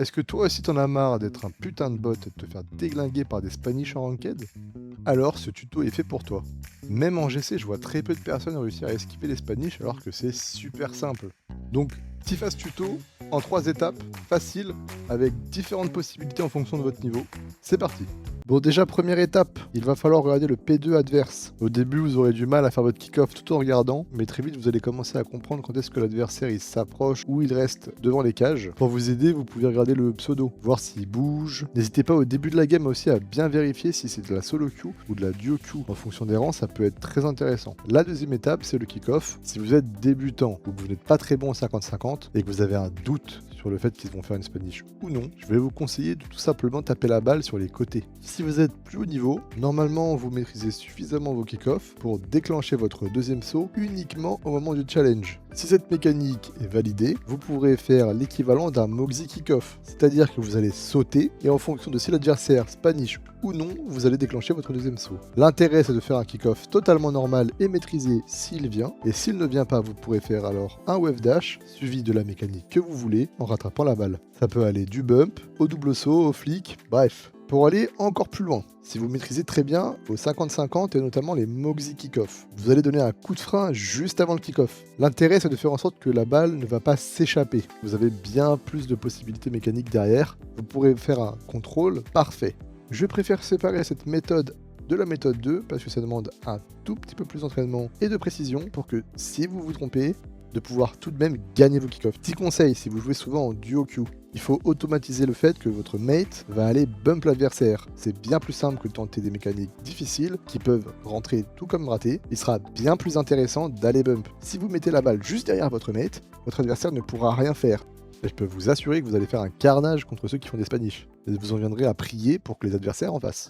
Est-ce que toi aussi t'en as marre d'être un putain de bot et de te faire déglinguer par des Spanish en ranked? Alors ce tuto est fait pour toi. Même en GC, je vois très peu de personnes réussir à esquiver les Spanish alors que c'est super simple. Donc, Tifa's tuto en 3 étapes, facile, avec différentes possibilités en fonction de votre niveau. C'est parti. Bon, déjà, première étape, il va falloir regarder le P2 adverse. Au début, vous aurez du mal à faire votre kick-off tout en regardant, mais très vite, vous allez commencer à comprendre quand est-ce que l'adversaire il s'approche ou il reste devant les cages. Pour vous aider, vous pouvez regarder le pseudo, voir s'il bouge. N'hésitez pas au début de la game aussi à bien vérifier si c'est de la solo queue ou de la duo queue. En fonction des rangs, ça peut être très intéressant. La deuxième étape, c'est le kick-off. Si vous êtes débutant ou que vous n'êtes pas très bon en 50-50 et que vous avez un doute sur le fait qu'ils vont faire une Spanish ou non, je vais vous conseiller de tout simplement taper la balle sur les côtés. Si vous êtes plus haut niveau, normalement vous maîtrisez suffisamment vos kick-offs pour déclencher votre deuxième saut uniquement au moment du challenge. Si cette mécanique est validée, vous pourrez faire l'équivalent d'un Moxie kick-off, c'est-à-dire que vous allez sauter et en fonction de si l'adversaire Spanish ou non, vous allez déclencher votre deuxième saut. L'intérêt c'est de faire un kick-off totalement normal et maîtrisé s'il vient, et s'il ne vient pas, vous pourrez faire alors un wave dash suivi de la mécanique que vous voulez en rattrapant la balle. Ça peut aller du bump, au double saut, au flick, bref. Pour aller encore plus loin, si vous maîtrisez très bien vos 50-50 et notamment les Moxie kick-off, vous allez donner un coup de frein juste avant le kick-off. L'intérêt c'est de faire en sorte que la balle ne va pas s'échapper. Vous avez bien plus de possibilités mécaniques derrière, vous pourrez faire un contrôle parfait. Je préfère séparer cette méthode de la méthode 2 parce que ça demande un tout petit peu plus d'entraînement et de précision pour que si vous vous trompez, de pouvoir tout de même gagner vos kick-offs. Petit conseil, si vous jouez souvent en duo queue, il faut automatiser le fait que votre mate va aller bump l'adversaire. C'est bien plus simple que de tenter des mécaniques difficiles qui peuvent rentrer tout comme rater. Il sera bien plus intéressant d'aller bump. Si vous mettez la balle juste derrière votre mate, votre adversaire ne pourra rien faire. Et je peux vous assurer que vous allez faire un carnage contre ceux qui font des Spanish. Et vous en viendrez à prier pour que les adversaires en fassent.